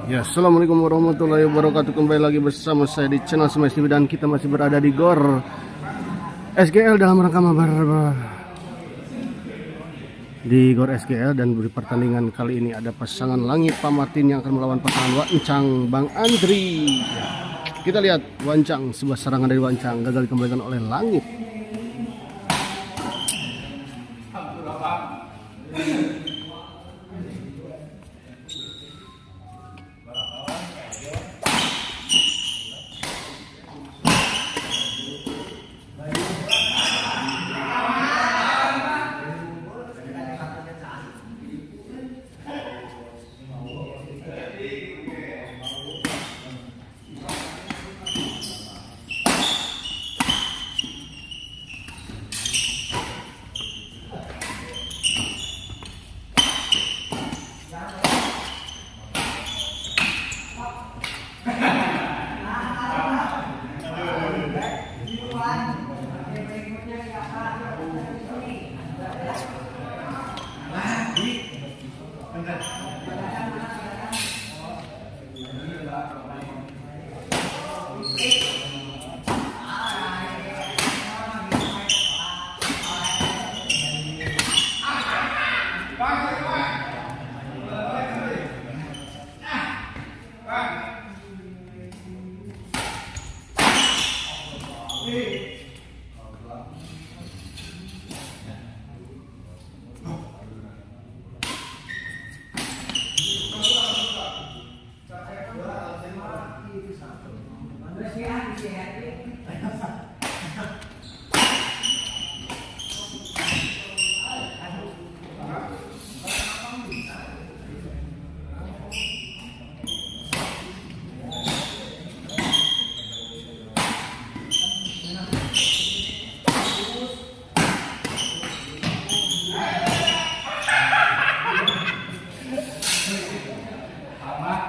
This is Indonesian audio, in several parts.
Ya, assalamualaikum warahmatullahi wabarakatuh. Kembali lagi bersama saya di channel Smash TV dan kita masih berada di GOR SGL dalam rangka mabar di GOR SGL. Dan di pertandingan kali ini ada pasangan Langit Pak Martin yang akan melawan pasangan Wancang Bang Andri. Ya, kita lihat Wancang, sebuah serangan dari Wancang gagal dikembalikan oleh Langit.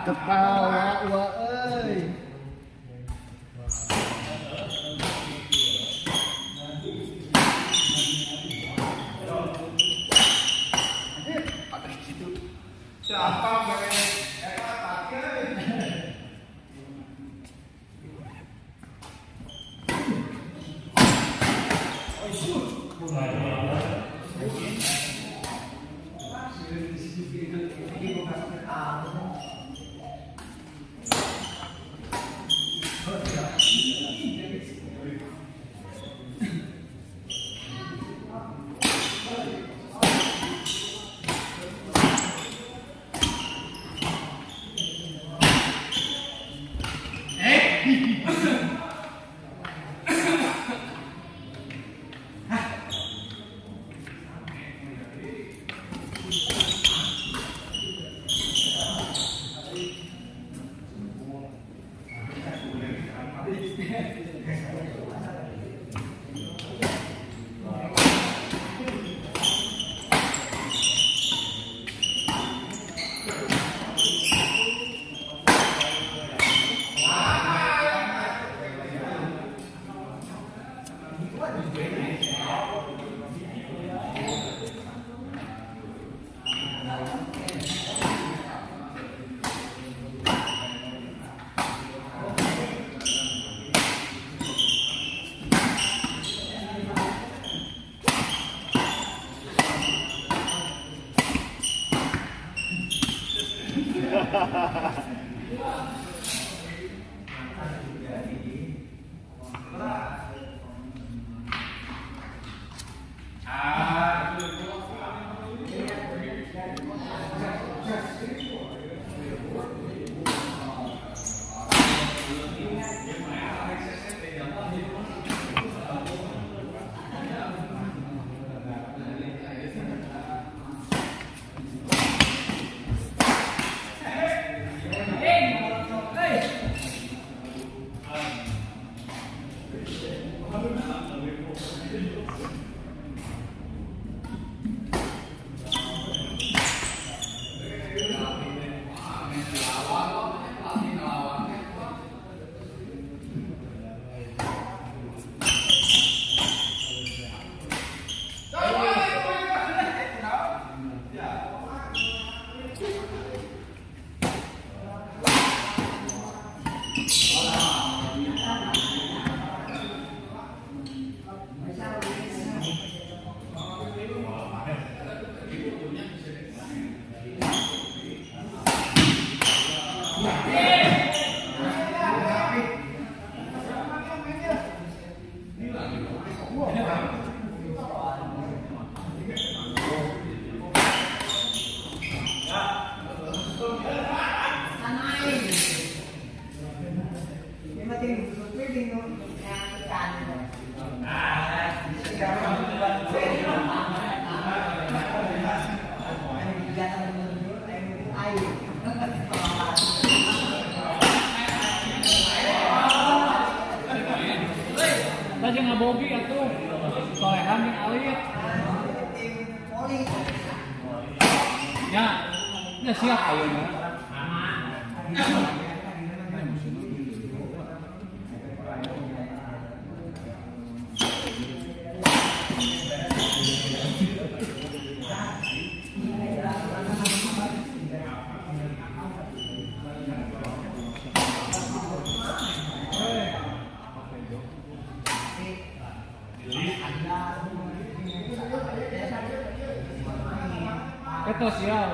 Ketawa wa euy. Tadi ngabogi atuh. Solehan ning alit. Ya, ya siap ayeuna. Ketos ya.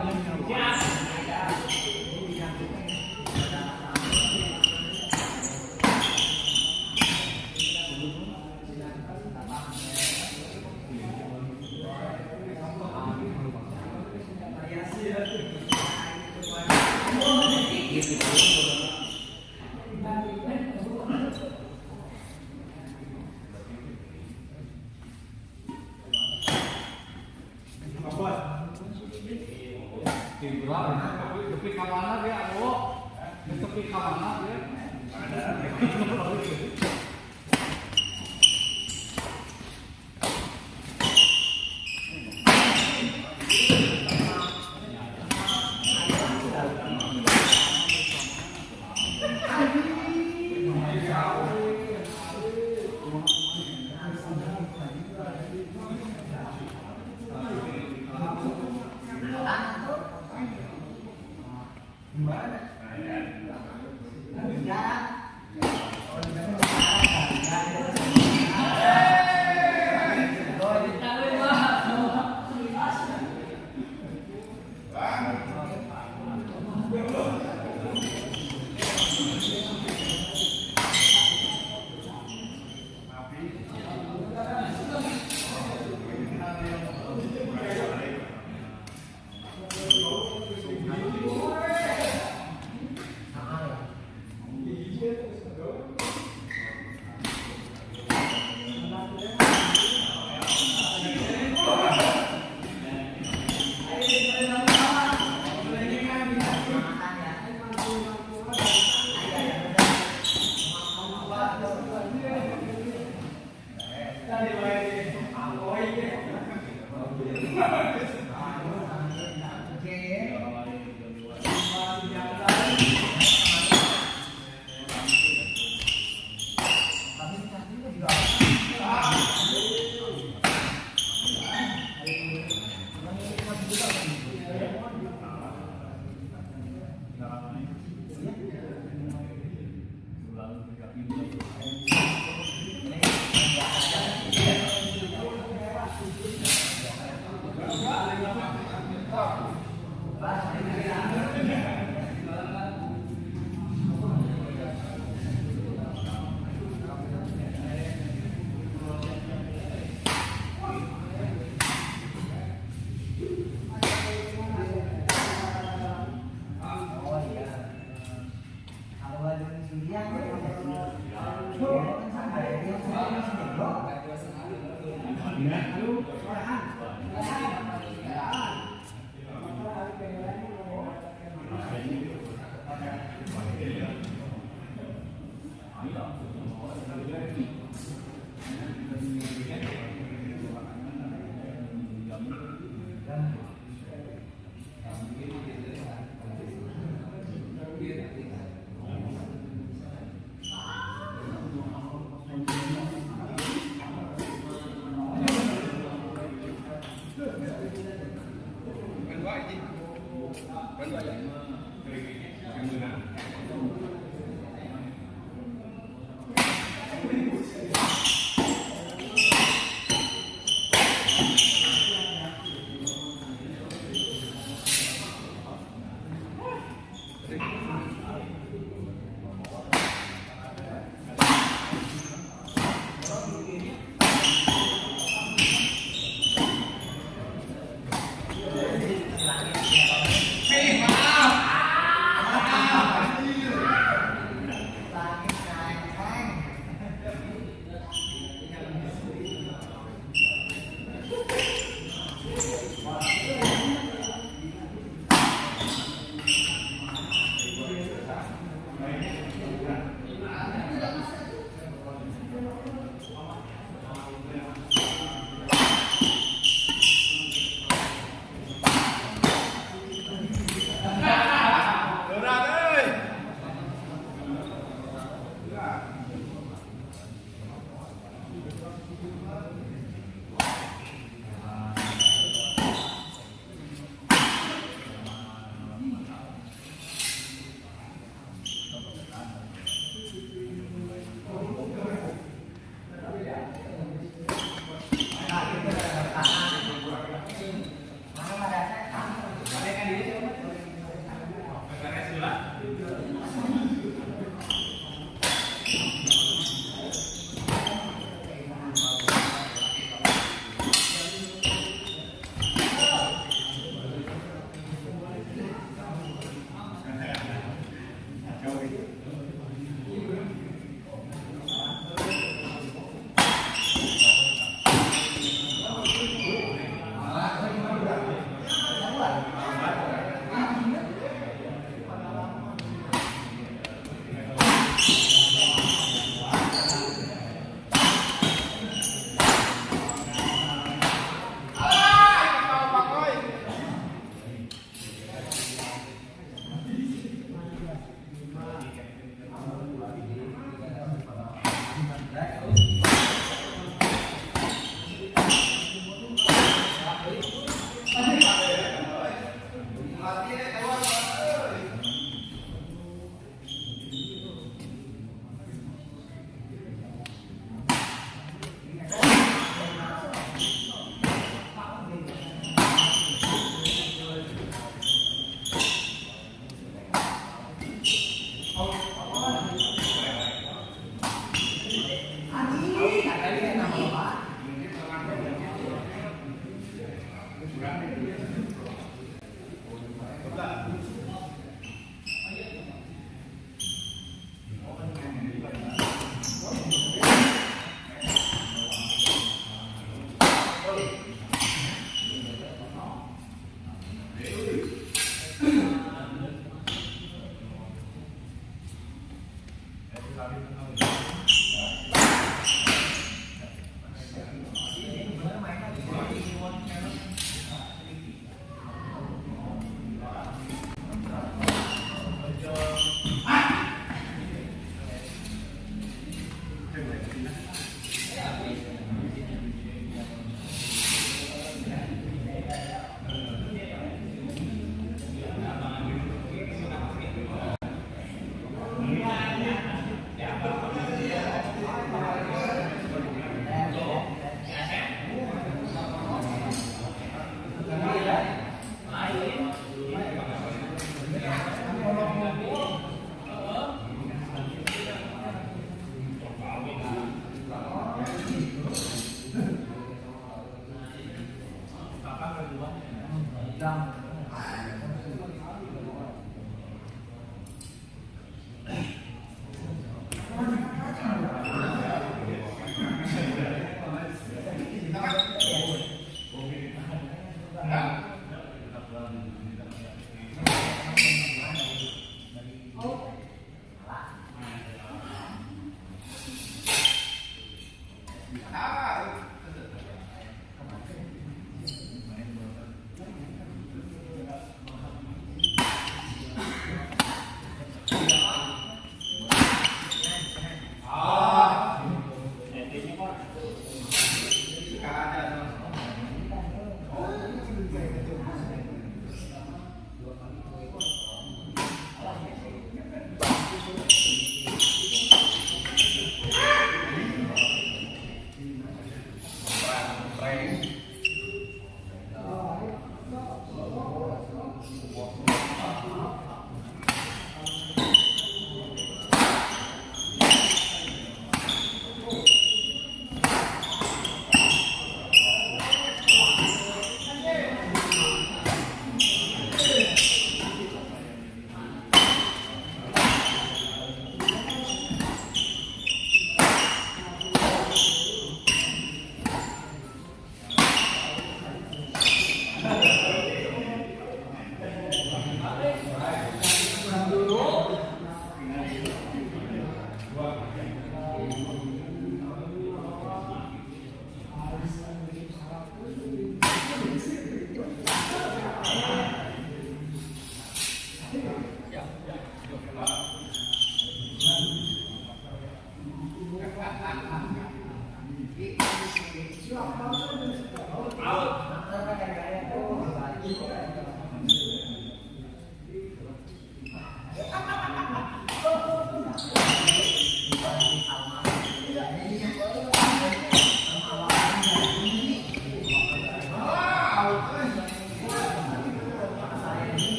Tepi kamana dia, tepi kamana dia. Gimana?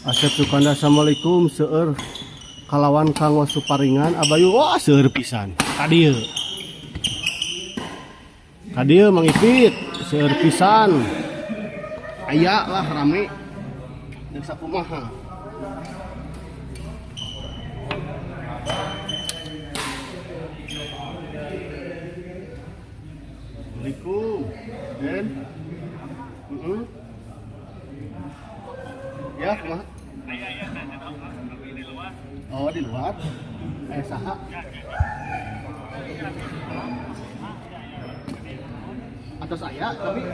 Asep Sukanda, assalamualaikum. Seueur kalawan Kang Suparingan abayu. Wah, seueur pisan kadieu Mang Ipit, seueur pisan aya lah rame jeung sakumaha. Assalamualaikum Den. Ya, mah. Oh, di luar. Saha? Atau saya, tapi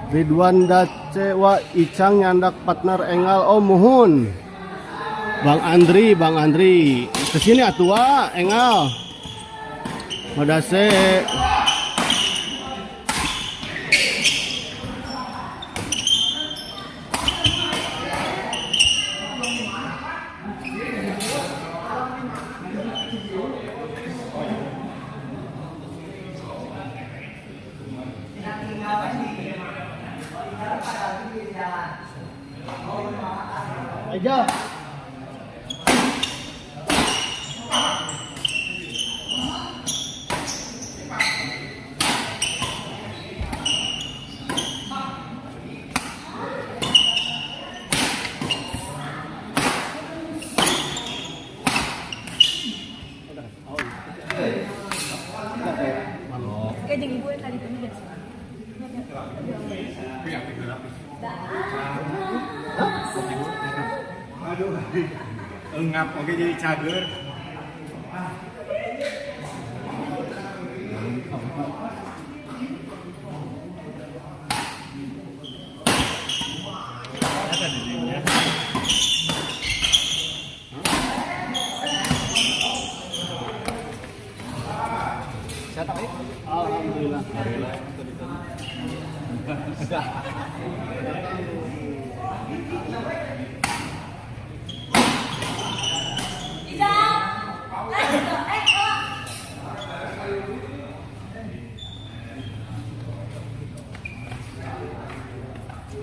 Ridwan Dacewa Icang nyandak partner Engal. Oh muhun Bang Andri kesini atua Engal Madase. Aja. Kayak jadi gue tadi tuh udah Aduh, engap oke jadi cager. Alhamdulillah.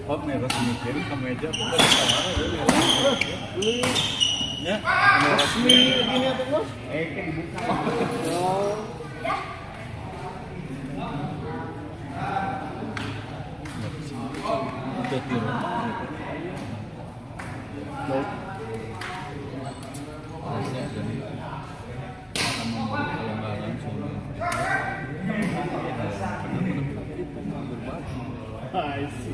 Oh, merah mikir ke meja bukan kamar ya. Resmi begini tuh bos. Kan dibuka. Oh. Udah di rumah. Baik. Masih ada nih. Akan membuat kelonggaran soalnya. I see.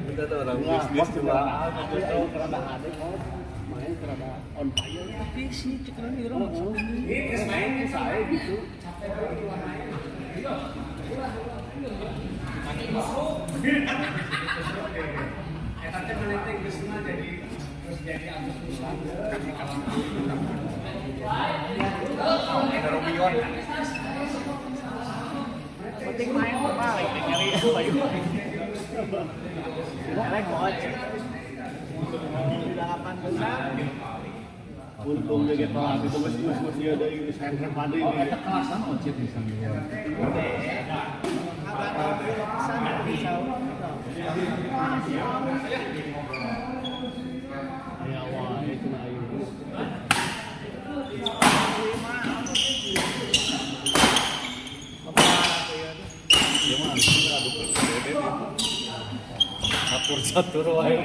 Kita tuh orang Nah, bisnis bos cuma aku tahu kerada ada bos. Main kerada on fire. Tapi sih cekran di rumah. Main saya gitu. Romion. Penting main balik nyari bayu. Main coach. Sudah 8 besar. Untung dia gitu itu masih ada ini center pada ini. Kelasan ojek bisa ngeliat. Ya wah itu ayu. Dia mah harus ngaduk ke bebek. Catur-catur wae.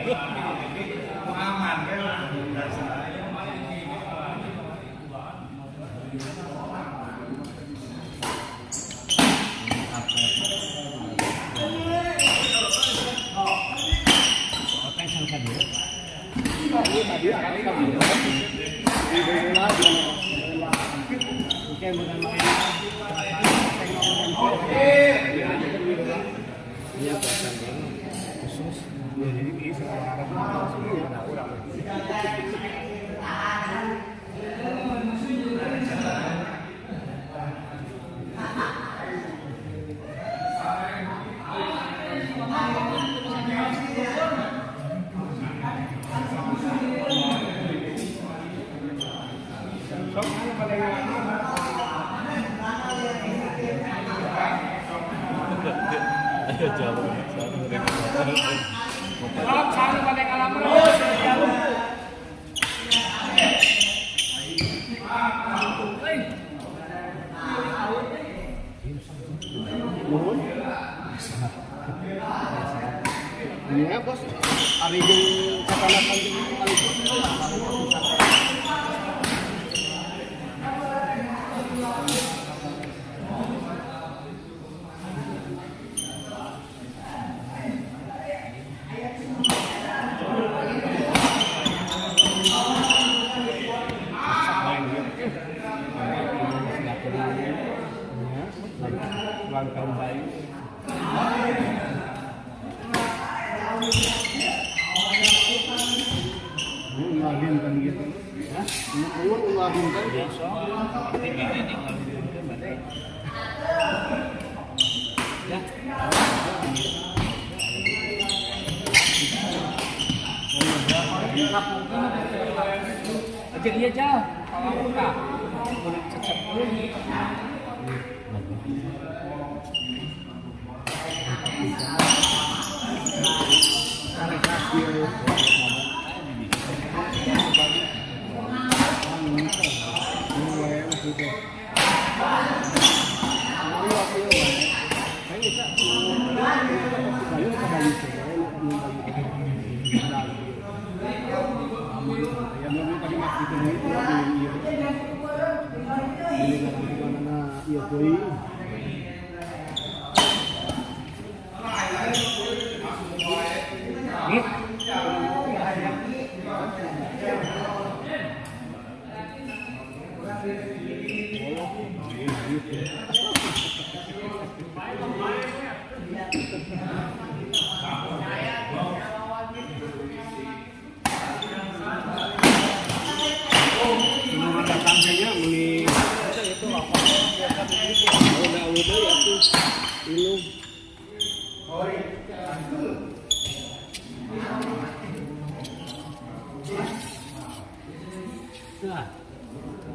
Ayo jalan. Kalau selalu pada kalam terus. Nuhun. Iya bos. Ari jeung catatan jeung kali itu. Langkah baik. Ngabin kan gitu. Ya, ngabin kan biasa. Ya. Aja dia jauh. Kalau buka. Boleh cecep dulu.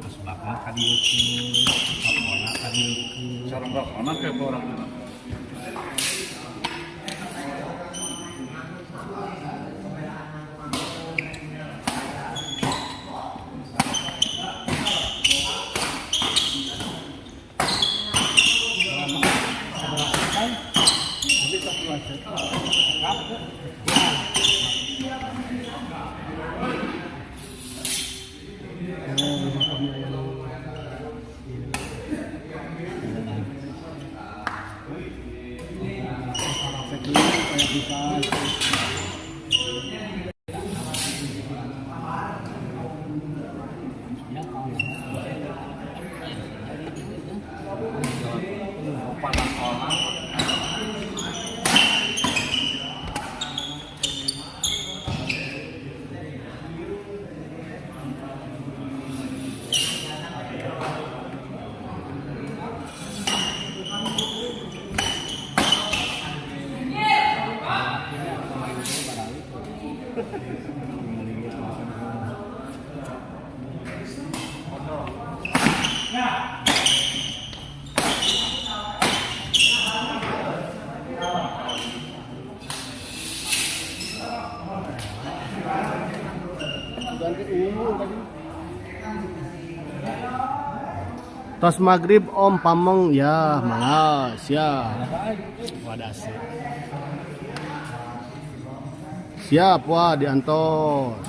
Mas bakal rokokna kadieukeun, rokokna kadieukeun. Sareng rokona ke orang. Tos maghrib Om Pamong ya, malas ya. Wadase. Siap wah diantos.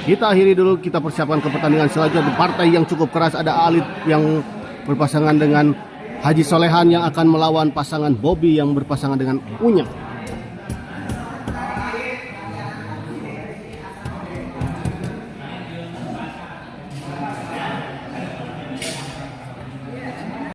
Kita akhiri dulu, kita persiapkan ke pertandingan selanjutnya di partai yang cukup keras. Ada Alit yang berpasangan dengan Haji Solehan yang akan melawan pasangan Bobby yang berpasangan dengan Unyang.